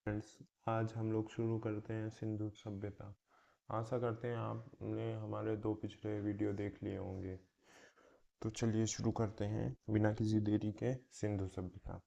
Friends, आज हम लोग शुरू करते हैं सिंधु सभ्यता। आशा करते हैं आपने हमारे 2 पिछले वीडियो देख लिए होंगे। तो चलिए शुरू करते हैं बिना किसी देरी के। सिंधु सभ्यता।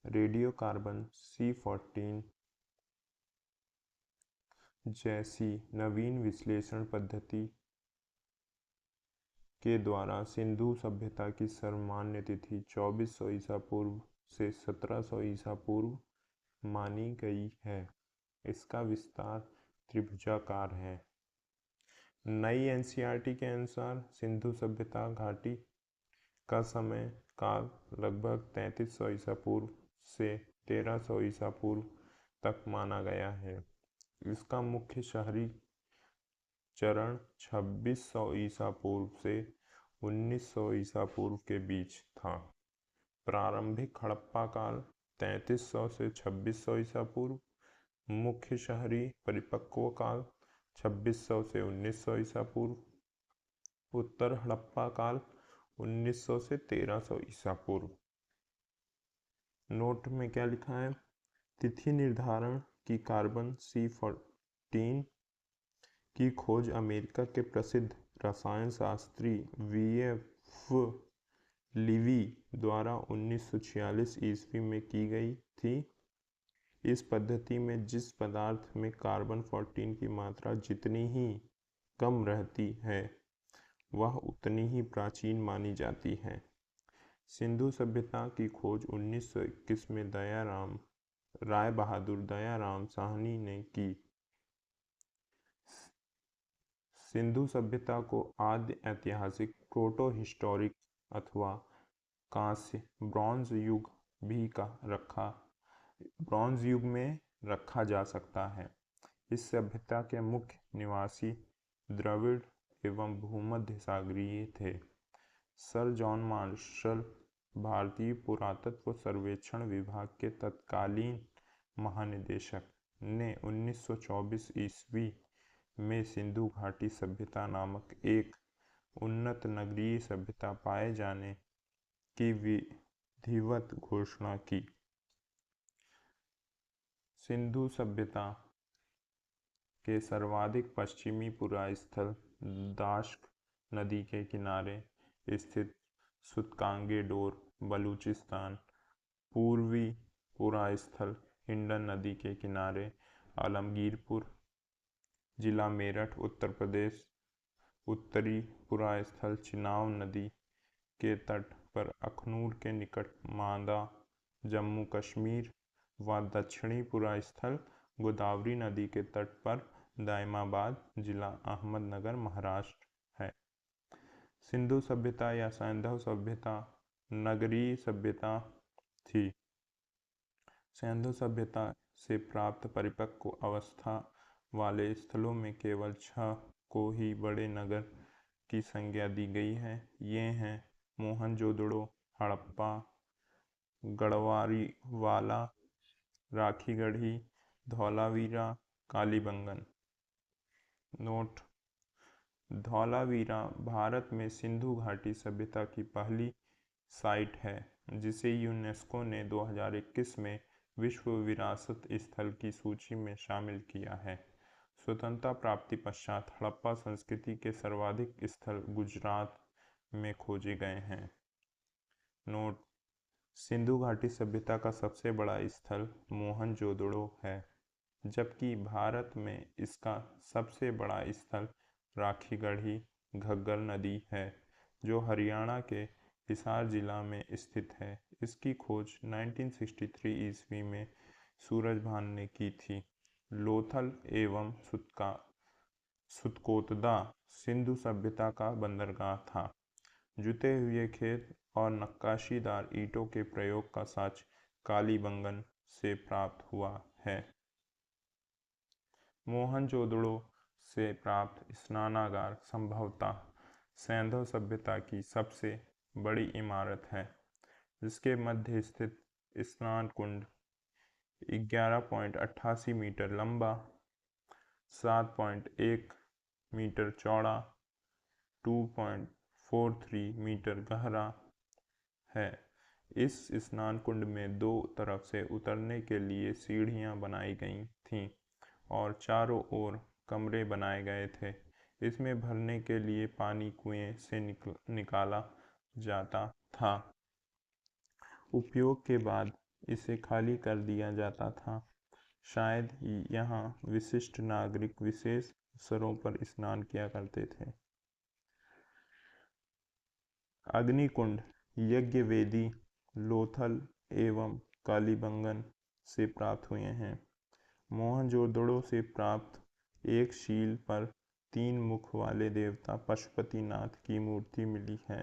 रेडियो कार्बन C14 जैसी नवीन विश्लेषण पद्धति के द्वारा सिंधु सभ्यता की सर्वमान्य तिथि 2400 ईसा पूर्व से 1700 ईसा पूर्व मानी गई है। इसका विस्तार त्रिभुजाकार है। नई एनसीईआरटी के अनुसार सिंधु सभ्यता घाटी का समय काल लगभग 3300 ईसा पूर्व से 1300 ईसा पूर्व तक माना गया है। इसका मुख्य शहरी चरण 2600 ईसा पूर्व से 1900 ईसा पूर्व के बीच था। प्रारंभिक हड़प्पा काल 3300 से 2600 ईसा पूर्व। मुख्य शहरी परिपक्व काल 2600 से 1900 ईसा पूर्व। उत्तर हड़प्पा काल 1900 से 1300 ईसा पूर्व। नोट में क्या लिखा है? तिथि निर्धारण की कार्बन C14 की खोज अमेरिका के प्रसिद्ध रसायन शास्त्री VF लिवी द्वारा 1946 ईस्वी में की गई थी। इस पद्धति में जिस पदार्थ में कार्बन 14 की मात्रा जितनी ही कम रहती है वह उतनी ही प्राचीन मानी जाती है। सिंधु सभ्यता की खोज 1921 में राय बहादुर दयाराम साहनी ने की। सिंधु सभ्यता को आद्य ऐतिहासिक प्रोटो हिस्टोरिक अथवा कांस्य ब्रॉन्ज युग भी ब्रॉन्ज युग में रखा जा सकता है। इस सभ्यता के मुख्य निवासी द्रविड़ एवं भूमध्य सागरीय थे। सर जॉन मार्शल भारतीय पुरातत्व सर्वेक्षण विभाग के तत्कालीन महानिदेशक ने 1924 ईस्वी में सिंधु घाटी सभ्यता नामक एक उन्नत नगरीय सभ्यता पाए जाने की विधिवत घोषणा की। सिंधु सभ्यता के सर्वाधिक पश्चिमी पुरास्थल दाश्क नदी के किनारे स्थित सुतकांगे डोर बलूचिस्तान। पूर्वी पुरास्थल हिंडन नदी के किनारे आलमगीरपुर जिला मेरठ उत्तर प्रदेश। उत्तरी पुरास्थल चिनाब नदी के तट पर अखनूर के निकट मांदा जम्मू कश्मीर व दक्षिणी पुरास्थल गोदावरी नदी के तट पर दायमाबाद जिला अहमदनगर महाराष्ट्र है। सिंधु सभ्यता या सैंधव सभ्यता नगरीय सभ्यता थी। सैंधव सभ्यता से प्राप्त परिपक्व अवस्था वाले स्थलों में केवल 6 को ही बड़े नगर की संज्ञा दी गई है। ये हैं मोहनजोदड़ो, हड़प्पा, गढ़वारीवाला, राखीगढ़ी, धौलावीरा, कालीबंगन। नोट: धौलावीरा भारत में सिंधु घाटी सभ्यता की पहली साइट है जिसे यूनेस्को ने 2021 में विश्व विरासत स्थल की सूची में शामिल किया है। स्वतंत्रता प्राप्ति पश्चात हड़प्पा संस्कृति के सर्वाधिक स्थल गुजरात में खोजे गए हैं। नोट: सिंधु घाटी सभ्यता का सबसे बड़ा स्थल मोहनजोदड़ो है, जबकि भारत में इसका सबसे बड़ा स्थल राखीगढ़ी घग्गर नदी है जो हरियाणा के हिसार जिला में स्थित है। इसकी खोज 1963 ईस्वी में सूरजभान ने की थी। लोथल एवं सुतकोतदा सिंधु सभ्यता का बंदरगाह था। जुते हुए खेत और नक्काशीदार ईंटों के प्रयोग का साक्ष्य कालीबंगन से प्राप्त हुआ है। मोहनजोदड़ो से प्राप्त स्नानागार संभवतः सैंधव सभ्यता की सबसे बड़ी इमारत है, जिसके मध्य स्थित स्नान कुंड 11.88 मीटर लंबा, 7.1 मीटर चौड़ा, 2.43 मीटर गहरा है। इस स्नान कुंड में दो तरफ से उतरने के लिए सीढ़ियां बनाई गई थीं और चारों ओर कमरे बनाए गए थे। इसमें भरने के लिए पानी कुएं से निकाला जाता था। उपयोग के बाद इसे खाली कर दिया जाता था। शायद यहाँ विशिष्ट नागरिक विशेष अवसरों पर स्नान किया करते थे। अग्निकुंड यज्ञ वेदी लोथल एवं कालीबंगन से प्राप्त हुए हैं। मोहनजोदड़ो से प्राप्त एक शील पर 3 मुख वाले देवता पशुपतिनाथ की मूर्ति मिली है।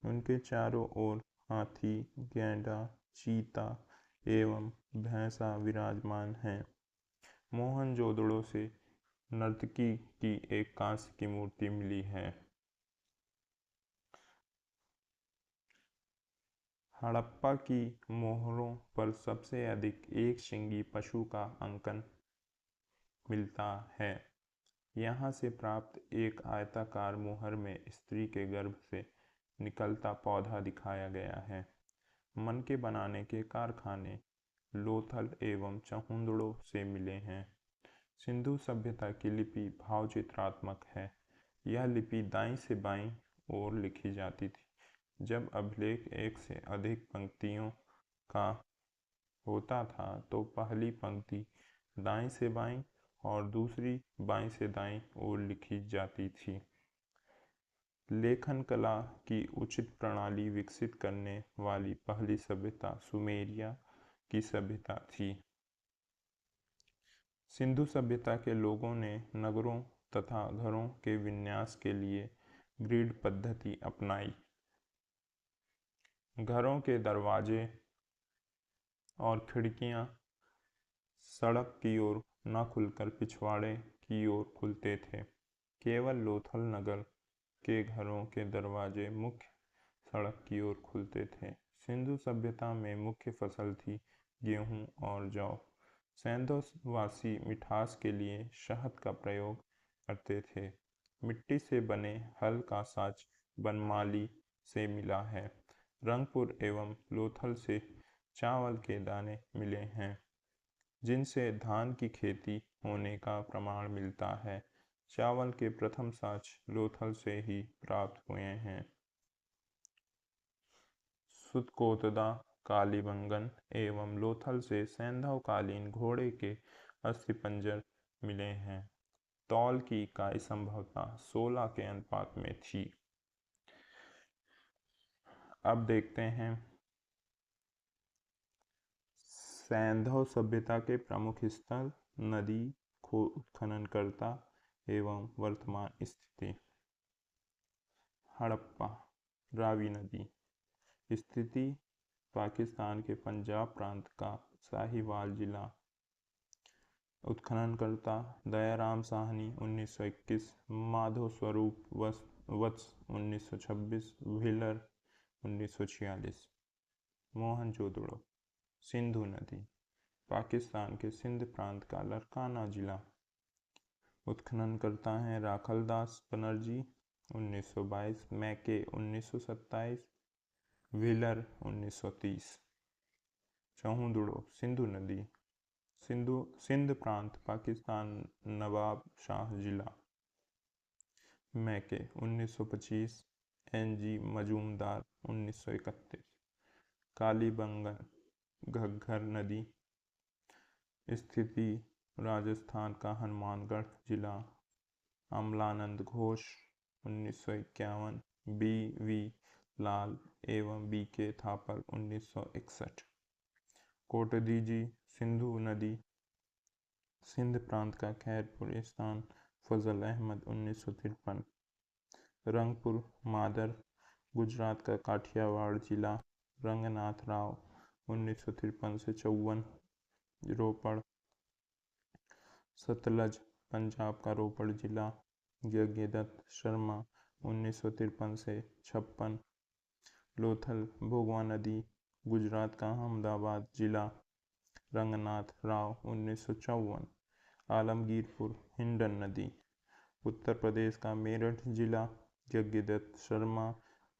उनके चारों ओर हाथी, गैंडा, चीता एवं भैंसा विराजमान हैं। मोहनजोदड़ो से नर्तकी की एक कांस्य की मूर्ति मिली है। हड़प्पा की मोहरों पर सबसे अधिक एक शिंगी पशु का अंकन मिलता है। यहाँ से प्राप्त एक आयताकार मोहर में स्त्री के गर्भ से निकलता पौधा दिखाया गया है। मन के बनाने के कारखाने लोथल एवं चहुंदड़ो से मिले हैं। सिंधु सभ्यता की लिपि भावचित्रात्मक है। यह लिपि दाईं से बाईं ओर लिखी जाती थी। जब अभिलेख एक से अधिक पंक्तियों का होता था तो पहली पंक्ति दाईं से बाईं और दूसरी बाईं से दाईं ओर लिखी जाती थी। लेखन कला की उचित प्रणाली विकसित करने वाली पहली सभ्यता सुमेरिया की सभ्यता थी। सिंधु सभ्यता के लोगों ने नगरों तथा घरों के विन्यास के लिए ग्रिड पद्धति अपनाई। घरों के दरवाजे और खिड़कियां सड़क की ओर न खुलकर पिछवाड़े की ओर खुलते थे। केवल लोथल नगर के घरों के दरवाजे मुख्य सड़क की ओर खुलते थे। सिंधु सभ्यता में मुख्य फसल थी गेहूं और जौ। सैंधोवासी मिठास के लिए शहद का प्रयोग करते थे। मिट्टी से बने हल का साज बनमाली से मिला है। रंगपुर एवं लोथल से चावल के दाने मिले हैं जिनसे धान की खेती होने का प्रमाण मिलता है। चावल के प्रथम साज लोथल से ही प्राप्त हुए हैं। सुतकोतदा कालीबंगन एवं लोथल से सैंधवकालीन घोड़े के अस्थिपंजर मिले हैं। तौल की इकाई संभवतः 16 के अनुपात में थी। अब देखते हैं सैंधव सभ्यता के प्रमुख स्थल, नदी, उत्खननकर्ता एवं वर्तमान स्थिति। हड़प्पा रावी नदी स्थिति पाकिस्तान के पंजाब प्रांत का साहिवाल जिला। उत्खननकर्ता दयाराम साहनी 1921, माधव स्वरूप वत्स 1926, व्हीलर 1946। मोहनजोदड़ो सिंधु नदी पाकिस्तान के सिंध प्रांत का लरकाना जिला। उत्खननकर्ता हैं राखलदास बनर्जी 1922, मैके 1927, व्हीलर 1930। चहुंदड़ो सिंधु नदी सिंध प्रांत पाकिस्तान नवाब शाह जिला। मैके 1925, NG मजूमदार 1931। कालीबंगन घग्गर नदी स्थिति राजस्थान का हनुमानगढ़ जिला। अमलानंद घोष 1951, BV लाल एवं BK थापर 1961। कोटदीजी सिंधु नदी सिंध प्रांत का खैरपुर स्थान फजल अहमद 1953। रंगपुर मादर गुजरात का काठियावाड़ जिला। रंगनाथ राव 1953 से 54। रोपड़ सतलज पंजाब का रोपड़ जिला। यज्ञदत्त शर्मा 1953 से 56। लोथल भोगवा नदी गुजरात का अहमदाबाद जिला। रंगनाथ राव 1954। आलमगीरपुर हिंडन नदी उत्तर प्रदेश का मेरठ जिला। यज्ञदत्त शर्मा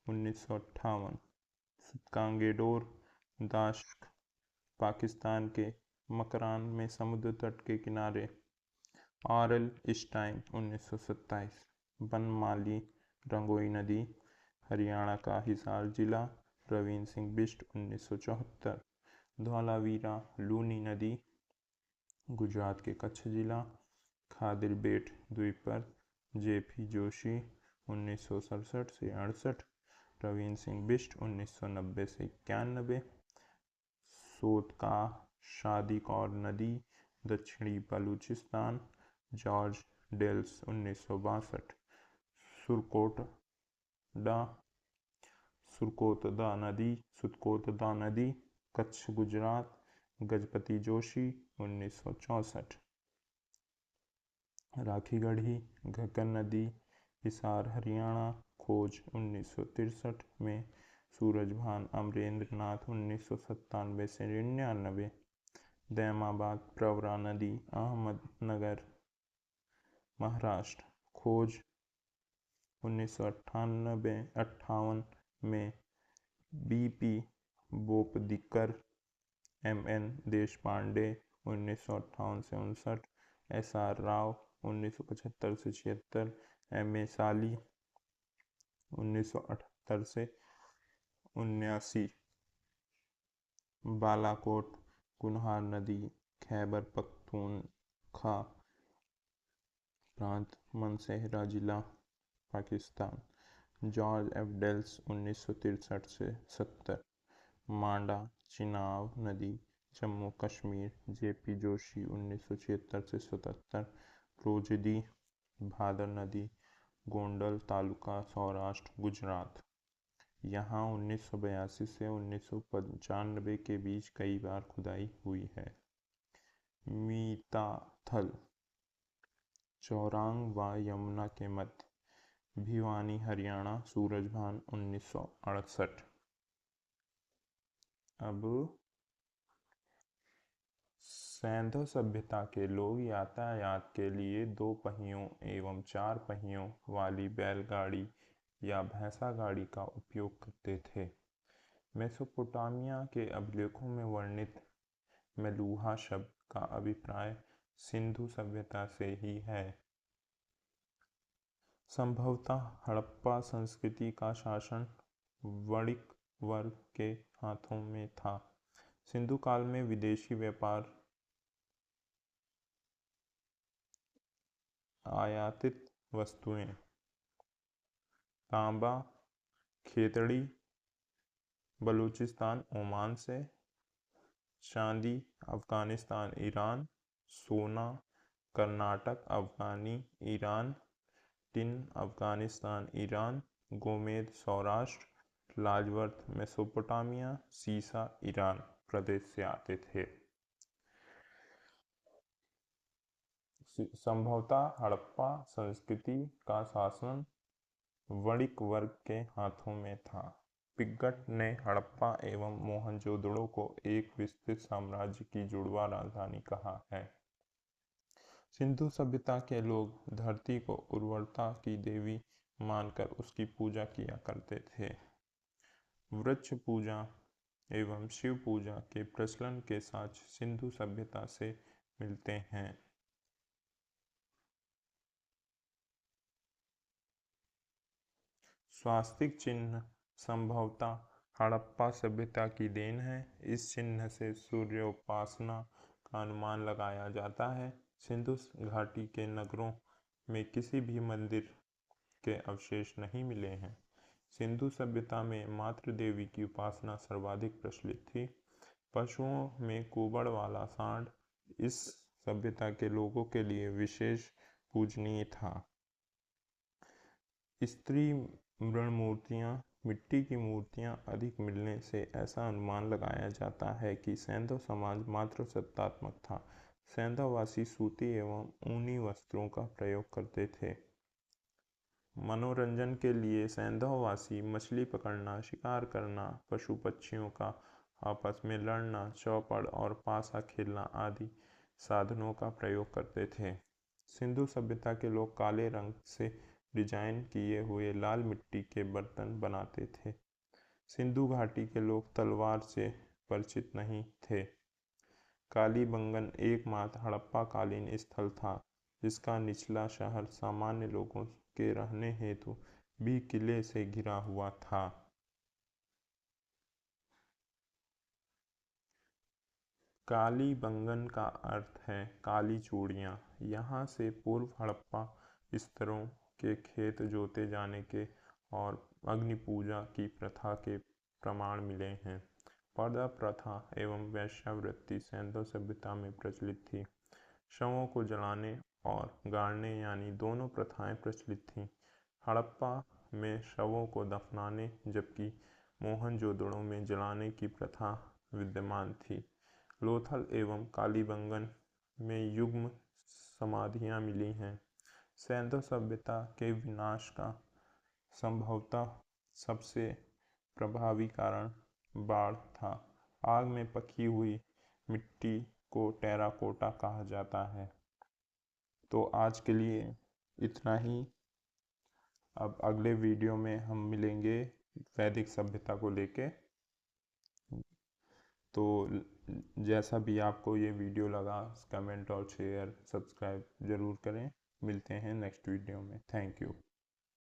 1958। कांगेडोर दाश्क पाकिस्तान के मकरान में समुद्र तट के किनारे। ऑरल स्टाइन 1927। बनमाली रंगोई नदी हरियाणा का हिसार जिला। प्रवीण सिंह बिष्ट 1974। धौलावीरा लूनी नदी गुजरात के कच्छ जिला। खादिर बेट द्वीप पर जेपी जोशी 1967 से 68। प्रवीण सिंह बिष्ट 1990 से 91। सोतका शादी कौर नदी दक्षिणी बलूचिस्तान। George dells 1962। सुरकोतदा नदी कच्छ गुजरात। गजपति जोशी 1964। राखीगढ़ी घग्गर नदी हिसार हरियाणा। खोज 1963 में। सूरजभान अमरेंद्र नाथ 1997 से 99। दैमाबाद प्रवरा नदी अहमदनगर महाराष्ट्र। खोज 1958 में। बीपी बोपदिकर एमएन देशपांडे 1958 से 59। एसआर राव 1975 से 76। एमए साली 1978 से 79। बालाकोट कुनहार नदी खैबर पख्तूनख्वा प्रांत मनसेहरा जिला पाकिस्तान। जॉर्ज एफ डेल्स 1963 से 70। मांडा चिनाब नदी जम्मू कश्मीर। जेपी जोशी 1976 से 77। प्रोजदी भादर नदी गोंडल तालुका सौराष्ट्र गुजरात। यहाँ 1982 से 1995 के बीच कई बार खुदाई हुई है। मीताथल चौरांग व यमुना के मध्य। भिवानी हरियाणा। सूरजभान 1968। अब सैंधव सभ्यता के लोग यातायात के लिए 2 पहियों एवं 4 पहियों वाली बैलगाड़ी या भैंसा गाड़ी का उपयोग करते थे। मेसोपोटामिया के अभिलेखों में वर्णित मेलूहा शब्द का अभिप्राय सिंधु सभ्यता से ही है। संभवतः हड़प्पा संस्कृति का शासन वणिक वर्ग के हाथों में था। सिंधु काल में विदेशी व्यापार आयातित वस्तुएं तांबा खेतड़ी बलूचिस्तान ओमान से। चांदी अफगानिस्तान ईरान। सोना Karnataka Afghani Iran. Tin Afghanistan Iran. गोमेद सौराष्ट्र। लाजवर्थ मेसोपोटामिया। सीसा ईरान प्रदेश से आते थे। संभवतः हड़प्पा संस्कृति का शासन वणिक वर्ग के हाथों में था। पिग्गट ने हड़प्पा एवं मोहनजोदड़ो को एक विस्तृत साम्राज्य की जुड़वा राजधानी कहा है। सिंधु सभ्यता के लोग धरती को उर्वरता की देवी मानकर उसकी पूजा किया करते थे। वृक्ष पूजा एवं शिव पूजा के प्रचलन के साथ सिंधु सभ्यता से मिलते हैं। स्वास्तिक चिन्ह संभवतः हड़प्पा सभ्यता की देन है। इस चिन्ह से सूर्योपासना का अनुमान लगाया जाता है। सिंधु घाटी के नगरों में किसी भी मंदिर के अवशेष नहीं मिले हैं। सिंधु सभ्यता में मातृ देवी की उपासना सर्वाधिक प्रचलित थी। पशुओं में कुबड़ वाला सांड इस सभ्यता के लोगों के लिए विशेष पूजनीय था। स्त्री मृण मूर्तियाँ मिट्टी की मूर्तियाँ अधिक मिलने से ऐसा अनुमान लगाया जाता है कि सैंधव समाज मात्र सत्तात्मक था। सैंधववासी सूती एवं ऊनी वस्त्रों का प्रयोग करते थे। मनोरंजन के लिए सैंधववासी मछली पकड़ना, शिकार करना, पशु पक्षियों का आपस में लड़ना, चौपड़ और पासा खेलना आदि साधनों का प्रयोग करते थे। सिंधु सभ्यता के लोग काले रंग से डिजाइन किए हुए लाल मिट्टी के बर्तन बनाते थे। सिंधु घाटी के लोग तलवार से परिचित नहीं थे। कालीबंगन एकमात्र हड़प्पा-कालीन स्थल था जिसका निचला शहर सामान्य लोगों के रहने हेतु भी किले से घिरा हुआ था। कालीबंगन का अर्थ है काली चूड़ियाँ। यहाँ से पूर्व हड़प्पा स्तरों के खेत जोते जाने के और अग्नि पूजा की प्रथा के प्रमाण मिले हैं। पर्दा प्रथा एवं वेश्यावृत्ति सैंधव सभ्यता में प्रचलित थी। शवों को जलाने और गाड़ने यानी दोनों प्रथाएं प्रचलित थीं। हड़प्पा में शवों को दफनाने जबकि मोहनजोदड़ो में जलाने की प्रथा विद्यमान थी। लोथल एवं कालीबंगन में युग्म समाधियां मिली हैं। सैंधव सभ्यता के विनाश का संभवतः सबसे प्रभावी कारण बाढ़ था। आग में पकी हुई मिट्टी को टेराकोटा कहा जाता है। तो आज के लिए इतना ही। अब अगले वीडियो में हम मिलेंगे वैदिक सभ्यता को लेके। तो जैसा भी आपको ये वीडियो लगा, कमेंट और शेयर सब्सक्राइब ज़रूर करें। मिलते हैं नेक्स्ट वीडियो में। Thank you.